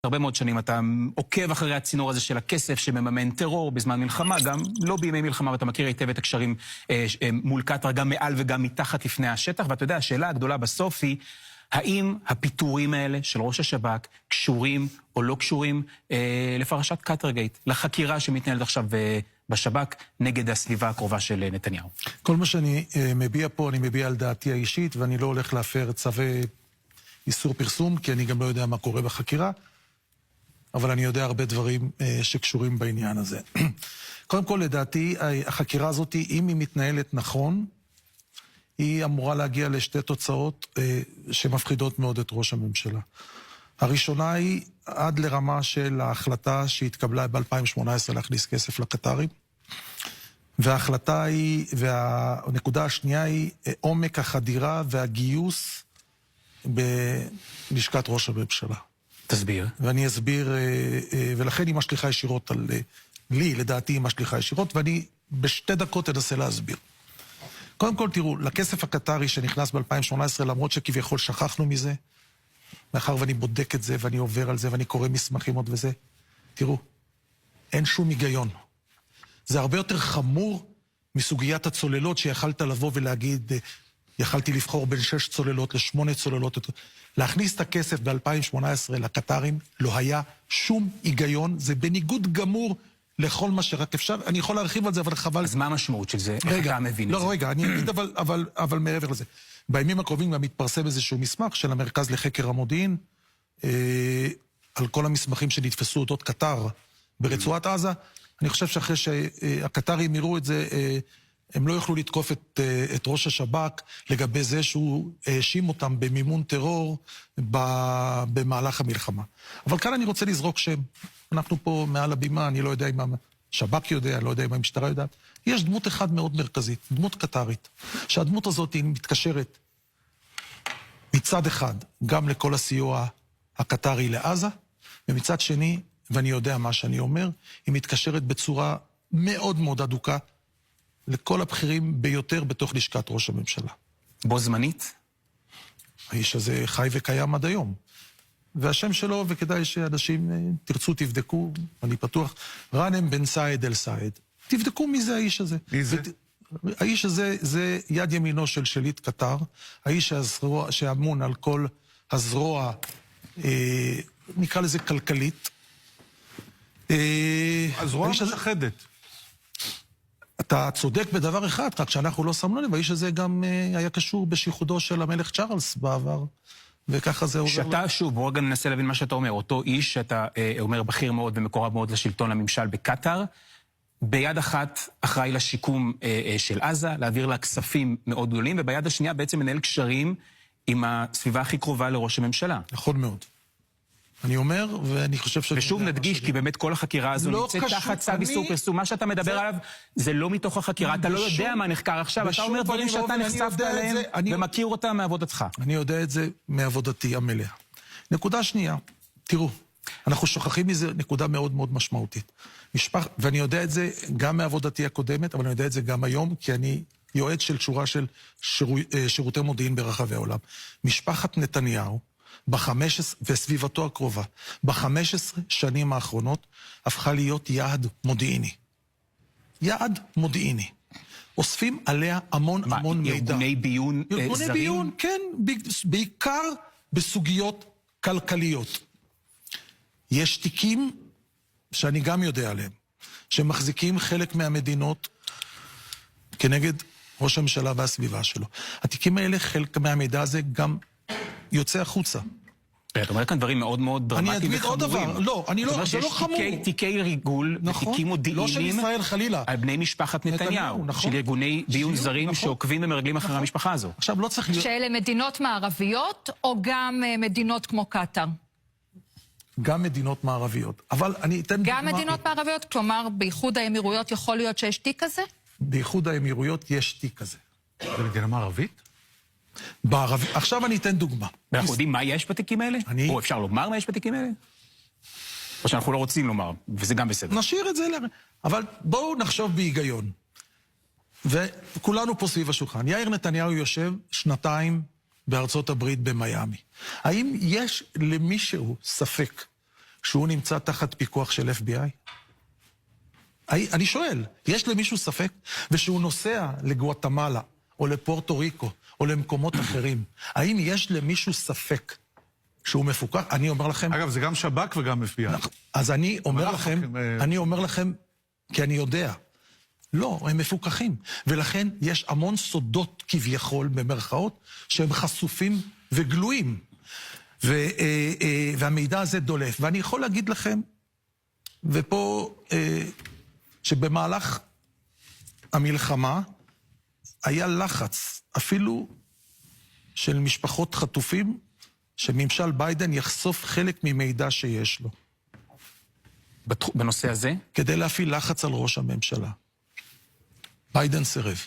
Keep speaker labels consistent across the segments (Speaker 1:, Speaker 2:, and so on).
Speaker 1: הרבה מאוד שנים אתה עוקב אחרי הצינור הזה של הכסף שמממן טרור בזמן מלחמה, גם לא בימי מלחמה, ואתה מכיר היטב את הקשרים מול קטר, גם מעל וגם מתחת לפני השטח, ואתה יודע, השאלה הגדולה בסוף היא, האם הפיטורים האלה של ראש השב"כ קשורים או לא קשורים לפרשת קטרגייט, לחקירה שמתנהלת עכשיו בשב"כ נגד הסביבה הקרובה של נתניהו?
Speaker 2: כל מה שאני מביע פה, אני מביע על דעתי האישית, ואני לא הולך להפר צווי איסור פרסום, כי אני גם לא יודע מה קורה בחקירה, אבל אני יודע הרבה דברים שקשורים בעניין הזה. קודם כל, לדעתי, החקירה הזאת, אם היא מתנהלת נכון, היא אמורה להגיע לשתי תוצאות שמפחידות מאוד את ראש הממשלה. הראשונה היא עד לרמה של ההחלטה שהתקבלה ב-2018 להכניס כסף לקטרים, וההחלטה היא, והנקודה השנייה היא עומק החדירה והגיוס בלשכת ראש הממשלה.
Speaker 1: תסביר.
Speaker 2: ואני אסביר, ולכן היא משליחה ישירות על לי, לדעתי היא משליחה ישירות, ואני בשתי דקות אנסה להסביר. קודם כל, תראו, לכסף הקטרי שנכנס ב-2018, למרות שכביכול שכחנו מזה, מאחר ואני בודק את זה, ואני עובר על זה, ואני קורא מסמכים עוד וזה, תראו, אין שום היגיון. זה הרבה יותר חמור מסוגיית הצוללות שיכלת לבוא ולהגיד, יכלתי לבחור בין 6 צוללות ל8 צוללות. להכניס את הכסף ב-2018 לקטרים לא היה שום היגיון, זה בניגוד גמור לכל מה שרק אפשר. אני יכול להרחיב על זה, אבל חבל.
Speaker 1: אז מה המשמעות של זה? איך אתה מבין את זה?
Speaker 2: לא, רגע, אני אגיד, אבל מעבר לזה. בימים הקרובים גם מתפרסם איזשהו מסמך של המרכז לחקר המודיעין, על כל המסמכים שנתפסו אודות קטר ברצועת עזה. אני חושב שאחרי שהקטרים יראו את זה, הם לא יוכלו לתקוף את ראש השב"כ לגבי זה שהוא האשים אותם במימון טרור במהלך המלחמה. אבל כאן אני רוצה לזרוק שם. אנחנו פה מעל הבימה, אני לא יודע אם השב"כ יודע, לא יודע אם המשטרה יודעת. יש דמות אחד מאוד מרכזית, דמות קטרית, שהדמות הזאת היא מתקשרת מצד אחד גם לכל הסיוע הקטרי לעזה, ומצד שני, ואני יודע מה שאני אומר, היא מתקשרת בצורה מאוד מאוד אדוקה לכל הבכירים ביותר בתוך לשכת ראש הממשלה.
Speaker 1: בו זמנית?
Speaker 2: האיש הזה חי וקיים עד היום. והשם שלו, וכדאי שאנשים תרצו, תבדקו, אני פתוח, רנם בן סעד אל סעד. תבדקו מי זה האיש הזה.
Speaker 3: מי זה?
Speaker 2: האיש הזה זה יד ימינו של שליט קטר, האיש שאמון על כל הזרוע, נקרא לזה כלכלית.
Speaker 3: הזרוע משחדת.
Speaker 2: אתה צודק בדבר אחד, רק שאנחנו לא שמנו לב, האיש הזה גם היה קשור בשיחודו של המלך צ'ארלס בעבר, וככה זה עובר.
Speaker 1: שאתה שוב, בואו רגע ננסה להבין מה שאתה אומר, אותו איש שאתה אומר בכיר מאוד ומקורב מאוד לשלטון הממשל בקטר, ביד אחת אחראי לשיקום של עזה, להעביר לה כספים מאוד גדולים, וביד השנייה בעצם מנהל קשרים עם הסביבה הכי קרובה לראש הממשלה.
Speaker 2: נכון מאוד. אני אומר, ואני חושב ש...
Speaker 1: ושוב נדגיש, כי באמת כל החקירה הזו נמצאת תחת צו איסור פרסום. מה שאתה מדבר עליו, זה לא מתוך החקירה. אתה לא יודע מה נחקר עכשיו, אתה אומר דברים שאתה נחשפת עליהם, ומכיר אותם מעבודתך.
Speaker 2: אני יודע את זה מעבודתי המלאה. נקודה שנייה, תראו, אנחנו שוכחים מזה נקודה מאוד מאוד משמעותית. ואני יודע את זה גם מעבודתי הקודמת, אבל אני יודע את זה גם היום, כי אני יועץ של שורה של שירותי מודיעין ברחבי העולם. משפחת נתניהו, וסביבתו הקרובה, ב-15 שנים האחרונות, הפכה להיות יעד מודיעיני. יעד מודיעיני. אוספים עליה המון המון מידע.
Speaker 1: ארגוני ביון זרים?
Speaker 2: ארגוני ביון, כן, בעיקר בסוגיות כלכליות. יש תיקים שאני גם יודע עליהם, שמחזיקים חלק מהמדינות כנגד ראש הממשלה והסביבה שלו. התיקים האלה, חלק מהמידע הזה גם יוצא החוצה.
Speaker 1: אתה אומר כאן דברים מאוד מאוד דרמטיים וחמורים.
Speaker 2: אני אדמיד עוד דבר, לא, זה לא חמור.
Speaker 1: תיקי ריגול ותיקים מודיעיניים.
Speaker 2: לא של ישראל חלילה.
Speaker 1: על בני משפחת נתניהו. של ארגוני ביון זרים שעוקבים ומרגלים אחרי המשפחה הזו.
Speaker 2: עכשיו לא צריך להיות...
Speaker 4: שאלה מדינות מערביות או גם מדינות כמו קטר?
Speaker 2: גם מדינות מערביות. אבל אני אתן דוגמה...
Speaker 4: גם מדינות מערביות? כלומר, באיחוד האמירויות יכול להיות שיש תיק כזה?
Speaker 2: באיחוד האמירויות יש תיק כזה.
Speaker 3: זה מדינה מערבית?
Speaker 2: עכשיו אני אתן דוגמה.
Speaker 1: ואנחנו יודעים מה יש בתיקים האלה? או אפשר לומר מה יש בתיקים האלה? או שאנחנו לא רוצים לומר, וזה גם בסדר.
Speaker 2: נשאיר את זה, אבל בואו נחשוב בהיגיון. וכולנו פה סביב השולחן. יאיר נתניהו יושב 2 בארצות הברית במיימי. האם יש למישהו ספק שהוא נמצא תחת פיקוח של FBI? אני שואל, יש למישהו ספק? ושהוא נוסע לגואטמלה, או לפורטו ריקו, או למקומות אחרים, האם יש למישהו ספק שהוא מפוקח? אני אומר לכם...
Speaker 3: אגב, זה גם שב"כ וגם FBI.
Speaker 2: אז אני אומר לכם, כי אני יודע. לא, הם מפוקחים. ולכן יש המון סודות כביכול, במרכאות, שהם חשופים וגלויים. והמידע הזה דולף. ואני יכול להגיד לכם, ופה, שבמהלך המלחמה, היה לחץ, אפילו של משפחות חטופים, שממשל ביידן יחשוף חלק ממידע שיש לו.
Speaker 1: בנושא הזה?
Speaker 2: כדי להפעיל לחץ על ראש הממשלה. ביידן סירב.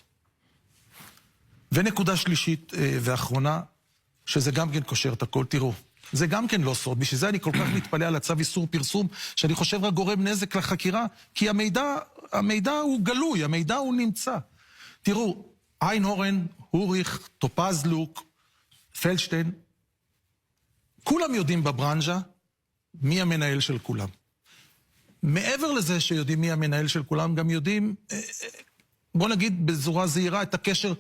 Speaker 2: ונקודה שלישית ואחרונה, שזה גם כן קושר את הכל, תראו, זה גם כן לא סוד, בשביל זה אני כל כך מתפלא על הצו איסור פרסום, שאני חושב רק גורם נזק לחקירה, כי המידע הוא גלוי, המידע הוא נמצא. תראו, איינהורן, אוריך, טופז לוק, פלדשטיין, כולם יודעים בברנז'ה מי המנהל של כולם. מעבר לזה שיודעים מי המנהל של כולם, גם יודעים, בוא נגיד בצורה זהירה, את הקשר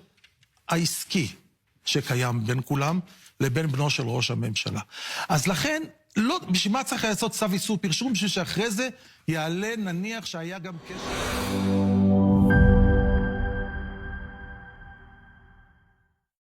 Speaker 2: העסקי שקיים בין כולם לבין בנו של ראש הממשלה. אז לכן, לא, בשביל מה צריך לעשות צו איסור פרסום? בשביל שאחרי זה יעלה נניח שהיה גם קשר...